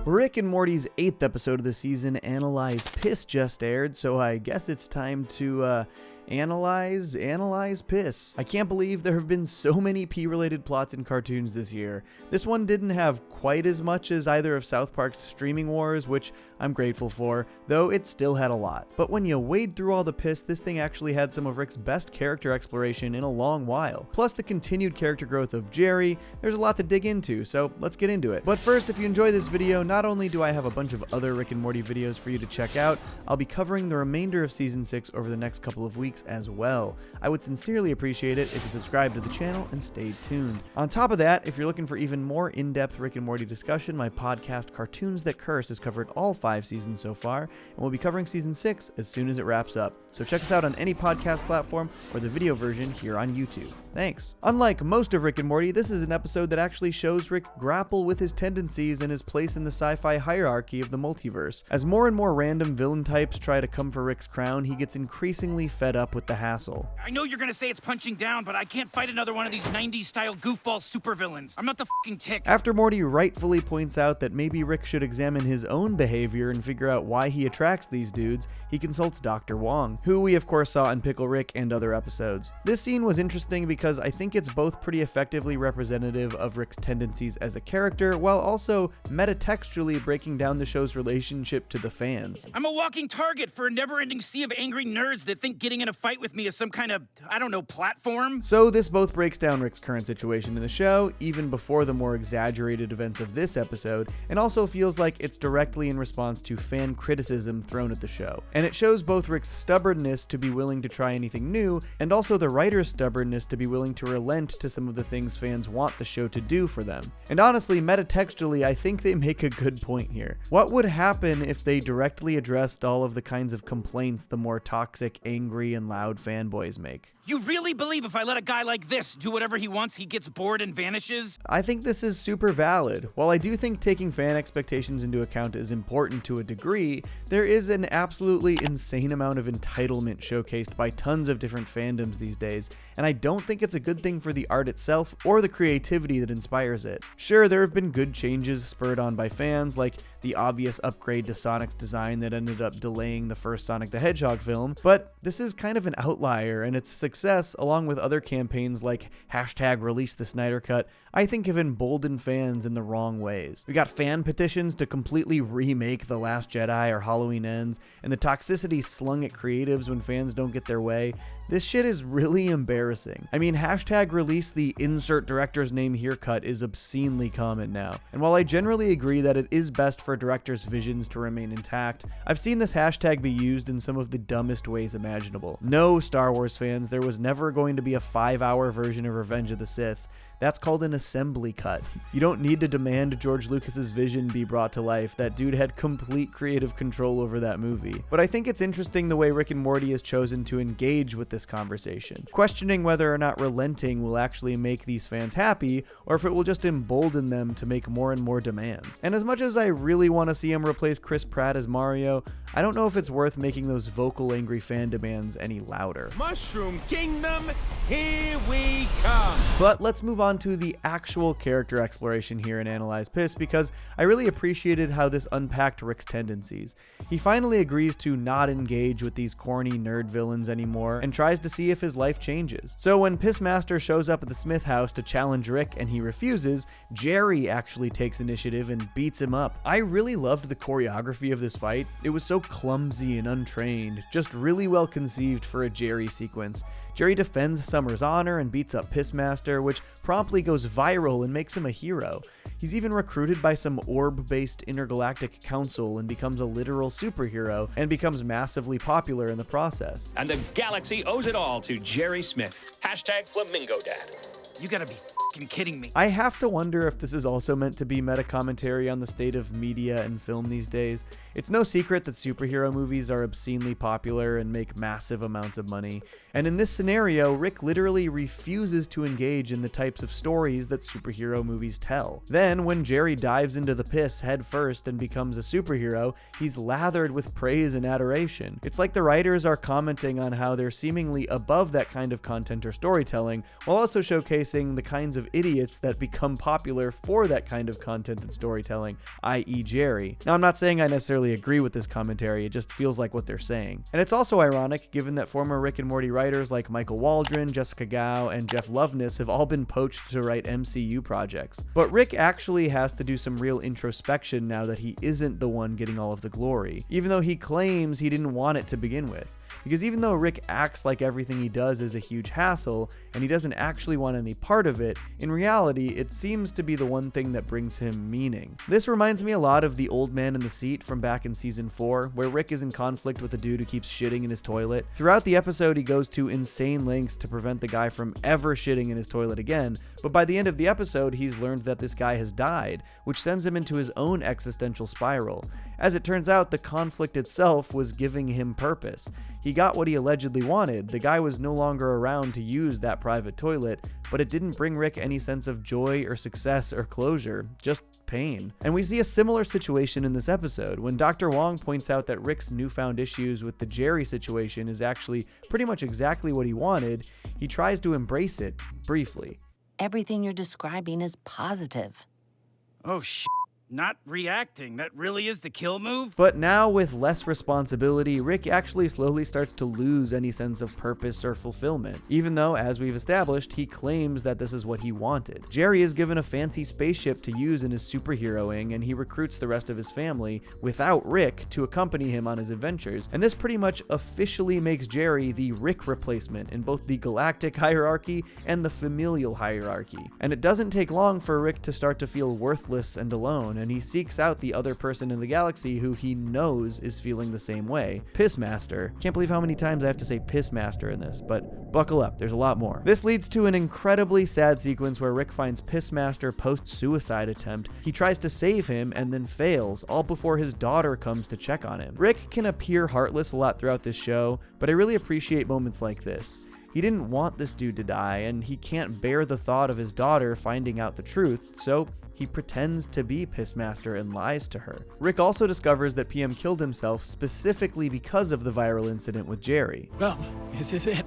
Rick and Morty's 8th episode of the season, Analyze Piss, just aired, so I guess it's time to, analyze piss. I can't believe there have been so many pee-related plots in cartoons this year. This one didn't have quite as much as either of South Park's streaming wars, which I'm grateful for, though it still had a lot. But when you wade through all the piss, this thing actually had some of Rick's best character exploration in a long while. Plus the continued character growth of Jerry. There's a lot to dig into, so let's get into it. But first, if you enjoy this video, not only do I have a bunch of other Rick and Morty videos for you to check out, I'll be covering the remainder of Season 6 over the next couple of weeks as well. I would sincerely appreciate it if you subscribe to the channel and stayed tuned. On top of that, if you're looking for even more in-depth Rick and Morty discussion, my podcast Cartoons That Curse has covered all 5 seasons so far, and we'll be covering Season 6 as soon as it wraps up. So check us out on any podcast platform or the video version here on YouTube. Thanks. Unlike most of Rick and Morty, this is an episode that actually shows Rick grapple with his tendencies and his place in the sci-fi hierarchy of the multiverse. As more and more random villain types try to come for Rick's crown, he gets increasingly fed up with the hassle. I know you're gonna say it's punching down, but I can't fight another one of these 90s style goofball supervillains. I'm not the fucking Tick. After Morty rightfully points out that maybe Rick should examine his own behavior and figure out why he attracts these dudes, he consults Dr. Wong, who we of course saw in Pickle Rick and other episodes. This scene was interesting because I think it's both pretty effectively representative of Rick's tendencies as a character, while also metatextually breaking down the show's relationship to the fans. I'm a walking target for a never-ending sea of angry nerds that think getting in a fight with me is some kind of, I don't know, platform. So this both breaks down Rick's current situation in the show, even before the more exaggerated events of this episode, and also feels like it's directly in response to fan criticism thrown at the show. And it shows both Rick's stubbornness to be willing to try anything new, and also the writer's stubbornness to be willing to relent to some of the things fans want the show to do for them. And honestly, metatextually, I think they make a good point here. What would happen if they directly addressed all of the kinds of complaints the more toxic, angry, and loud fanboys make? You really believe if I let a guy like this do whatever he wants, he gets bored and vanishes? I think this is super valid. While I do think taking fan expectations into account is important to a degree, there is an absolutely insane amount of entitlement showcased by tons of different fandoms these days, and I don't think it's a good thing for the art itself or the creativity that inspires it. Sure, there have been good changes spurred on by fans, like the obvious upgrade to Sonic's design that ended up delaying the first Sonic the Hedgehog film, but this is kind of an outlier, and its success, along with other campaigns like #ReleaseTheSnyderCut, I think have emboldened fans in the wrong ways. We got fan petitions to completely remake The Last Jedi or Halloween Ends, and the toxicity slung at creatives when fans don't get their way. This shit is really embarrassing. I mean, #release the insert director's name here cut is obscenely common now. And while I generally agree that it is best for directors' visions to remain intact, I've seen this hashtag be used in some of the dumbest ways imaginable. No, Star Wars fans, there was never going to be a 5-hour version of Revenge of the Sith. That's called an assembly cut. You don't need to demand George Lucas's vision be brought to life. That dude had complete creative control over that movie. But I think it's interesting the way Rick and Morty has chosen to engage with this conversation, questioning whether or not relenting will actually make these fans happy, or if it will just embolden them to make more and more demands. And as much as I really want to see him replace Chris Pratt as Mario, I don't know if it's worth making those vocal angry fan demands any louder. Mushroom Kingdom, here we come! But let's move on to the actual character exploration here in Analyze Piss, because I really appreciated how this unpacked Rick's tendencies. He finally agrees to not engage with these corny nerd villains anymore and tries to see if his life changes. So when Pissmaster shows up at the Smith house to challenge Rick and he refuses, Jerry actually takes initiative and beats him up. I really loved the choreography of this fight. It was so clumsy and untrained, just really well conceived for a Jerry sequence. Jerry defends Summer's honor and beats up Pissmaster, which promptly goes viral and makes him a hero. He's even recruited by some orb-based intergalactic council and becomes a literal superhero, and becomes massively popular in the process. And the galaxy owes it all to Jerry Smith. #FlamingoDad. You gotta be fucking kidding me. I have to wonder if this is also meant to be meta-commentary on the state of media and film these days. It's no secret that superhero movies are obscenely popular and make massive amounts of money. And in this scenario, Rick literally refuses to engage in the types of stories that superhero movies tell. Then, when Jerry dives into the piss head first and becomes a superhero, he's lathered with praise and adoration. It's like the writers are commenting on how they're seemingly above that kind of content or storytelling, while also showcasing the kinds of of idiots that become popular for that kind of content and storytelling, i.e. Jerry. Now, I'm not saying I necessarily agree with this commentary, it just feels like what they're saying. And it's also ironic, given that former Rick and Morty writers like Michael Waldron, Jessica Gao, and Jeff Loveness have all been poached to write MCU projects. But Rick actually has to do some real introspection now that he isn't the one getting all of the glory, even though he claims he didn't want it to begin with. Because even though Rick acts like everything he does is a huge hassle, and he doesn't actually want any part of it, in reality, it seems to be the one thing that brings him meaning. This reminds me a lot of The Old Man in the Seat from back in season 4, where Rick is in conflict with a dude who keeps shitting in his toilet. Throughout the episode, he goes to insane lengths to prevent the guy from ever shitting in his toilet again, but by the end of the episode, he's learned that this guy has died, which sends him into his own existential spiral. As it turns out, the conflict itself was giving him purpose. He got what he allegedly wanted. The guy was no longer around to use that private toilet, but it didn't bring Rick any sense of joy or success or closure, just pain. And we see a similar situation in this episode, when Dr. Wong points out that Rick's newfound issues with the Jerry situation is actually pretty much exactly what he wanted. He tries to embrace it, briefly. Everything you're describing is positive. Oh, not reacting. That really is the kill move? But now, with less responsibility, Rick actually slowly starts to lose any sense of purpose or fulfillment, even though, as we've established, he claims that this is what he wanted. Jerry is given a fancy spaceship to use in his superheroing, and he recruits the rest of his family, without Rick, to accompany him on his adventures, and this pretty much officially makes Jerry the Rick replacement in both the galactic hierarchy and the familial hierarchy. And it doesn't take long for Rick to start to feel worthless and alone, and he seeks out the other person in the galaxy who he knows is feeling the same way, Pissmaster. Can't believe how many times I have to say Pissmaster in this, but buckle up, there's a lot more. This leads to an incredibly sad sequence where Rick finds Pissmaster post-suicide attempt. He tries to save him and then fails, all before his daughter comes to check on him. Rick can appear heartless a lot throughout this show, but I really appreciate moments like this. He didn't want this dude to die, and he can't bear the thought of his daughter finding out the truth, so he pretends to be Pissmaster and lies to her. Rick also discovers that PM killed himself specifically because of the viral incident with Jerry. Well, this is it.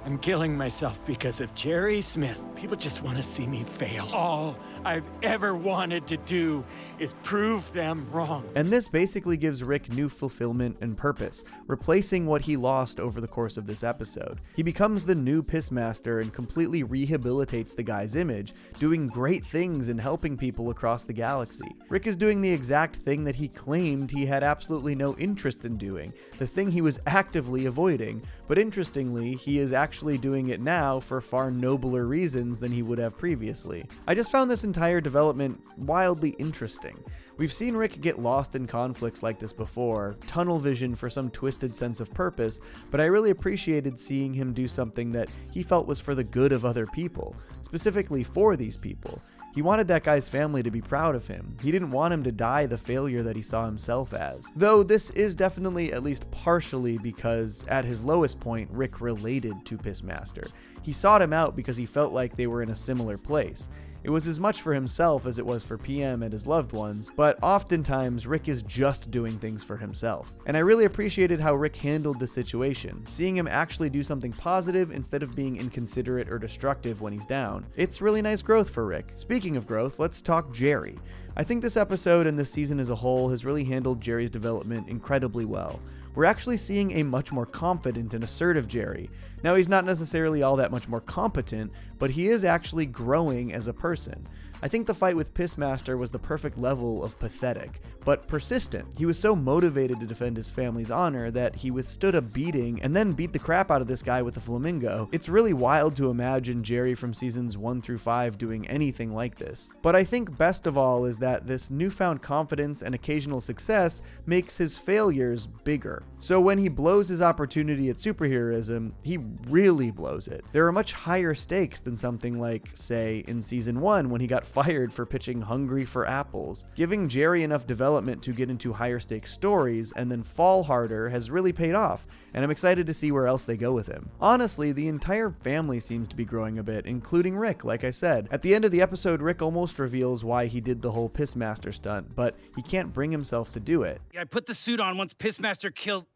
I'm killing myself because of Jerry Smith. People just want to see me fail. All I've ever wanted to do is prove them wrong. And this basically gives Rick new fulfillment and purpose, replacing what he lost over the course of this episode. He becomes the new Pissmaster and completely rehabilitates the guy's image, doing great things and helping people across the galaxy. Rick is doing the exact thing that he claimed he had absolutely no interest in doing, the thing he was actively avoiding, but interestingly, he is actually doing it now for far nobler reasons than he would have previously. I just found this entire development wildly interesting. We've seen Rick get lost in conflicts like this before, tunnel vision for some twisted sense of purpose, but I really appreciated seeing him do something that he felt was for the good of other people, specifically for these people. He wanted that guy's family to be proud of him. He didn't want him to die the failure that he saw himself as. Though this is definitely at least partially because at his lowest point, Rick related to Pissmaster. He sought him out because he felt like they were in a similar place. It was as much for himself as it was for PM and his loved ones, but oftentimes Rick is just doing things for himself. And I really appreciated how Rick handled the situation, seeing him actually do something positive instead of being inconsiderate or destructive when he's down. It's really nice growth for Rick. Speaking of growth, let's talk Jerry. I think this episode and this season as a whole has really handled Jerry's development incredibly well. We're actually seeing a much more confident and assertive Jerry. Now, he's not necessarily all that much more competent, but he is actually growing as a person. I think the fight with Pissmaster was the perfect level of pathetic, but persistent. He was so motivated to defend his family's honor that he withstood a beating and then beat the crap out of this guy with a flamingo. It's really wild to imagine Jerry from seasons 1 through 5 doing anything like this. But I think best of all is that this newfound confidence and occasional success makes his failures bigger. So when he blows his opportunity at superheroism, he really blows it. There are much higher stakes than something like, say, in season 1 when he got fired for pitching Hungry for Apples. Giving Jerry enough development to get into higher stakes stories and then fall harder has really paid off, and I'm excited to see where else they go with him. Honestly, the entire family seems to be growing a bit, including Rick, like I said. At the end of the episode, Rick almost reveals why he did the whole Pissmaster stunt, but he can't bring himself to do it. I put the suit on once Pissmaster killed,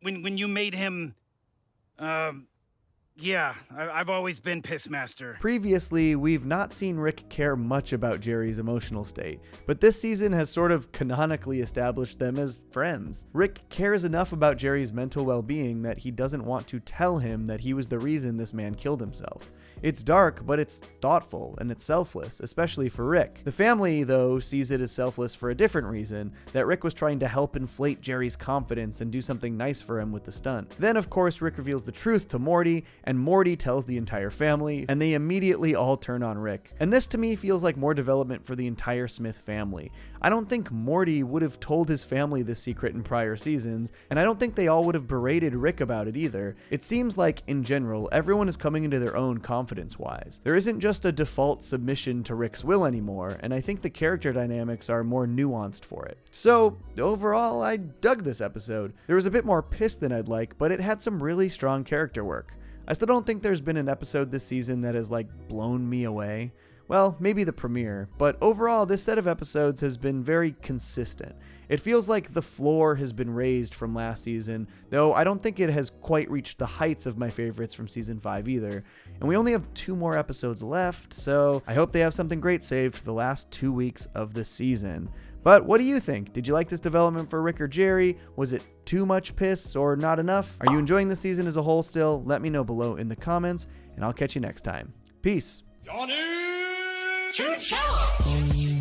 when you made him, Yeah, I've always been Pissmaster. Previously, we've not seen Rick care much about Jerry's emotional state, but this season has sort of canonically established them as friends. Rick cares enough about Jerry's mental well-being that he doesn't want to tell him that he was the reason this man killed himself. It's dark, but it's thoughtful, and it's selfless, especially for Rick. The family, though, sees it as selfless for a different reason, that Rick was trying to help inflate Jerry's confidence and do something nice for him with the stunt. Then, of course, Rick reveals the truth to Morty, and Morty tells the entire family, and they immediately all turn on Rick. And this to me feels like more development for the entire Smith family. I don't think Morty would have told his family this secret in prior seasons, and I don't think they all would have berated Rick about it either. It seems like, in general, everyone is coming into their own confidence-wise. There isn't just a default submission to Rick's will anymore, and I think the character dynamics are more nuanced for it. So, overall, I dug this episode. There was a bit more piss than I'd like, but it had some really strong character work. I still don't think there's been an episode this season that has blown me away. Well, maybe the premiere, but overall this set of episodes has been very consistent. It feels like the floor has been raised from last season, though I don't think it has quite reached the heights of my favorites from season 5 either. And we only have 2 more episodes left, so I hope they have something great saved for the last 2 weeks of the season. But what do you think? Did you like this development for Rick or Jerry? Was it too much piss or not enough? Are you enjoying the season as a whole still? Let me know below in the comments, and I'll catch you next time. Peace. To challenge.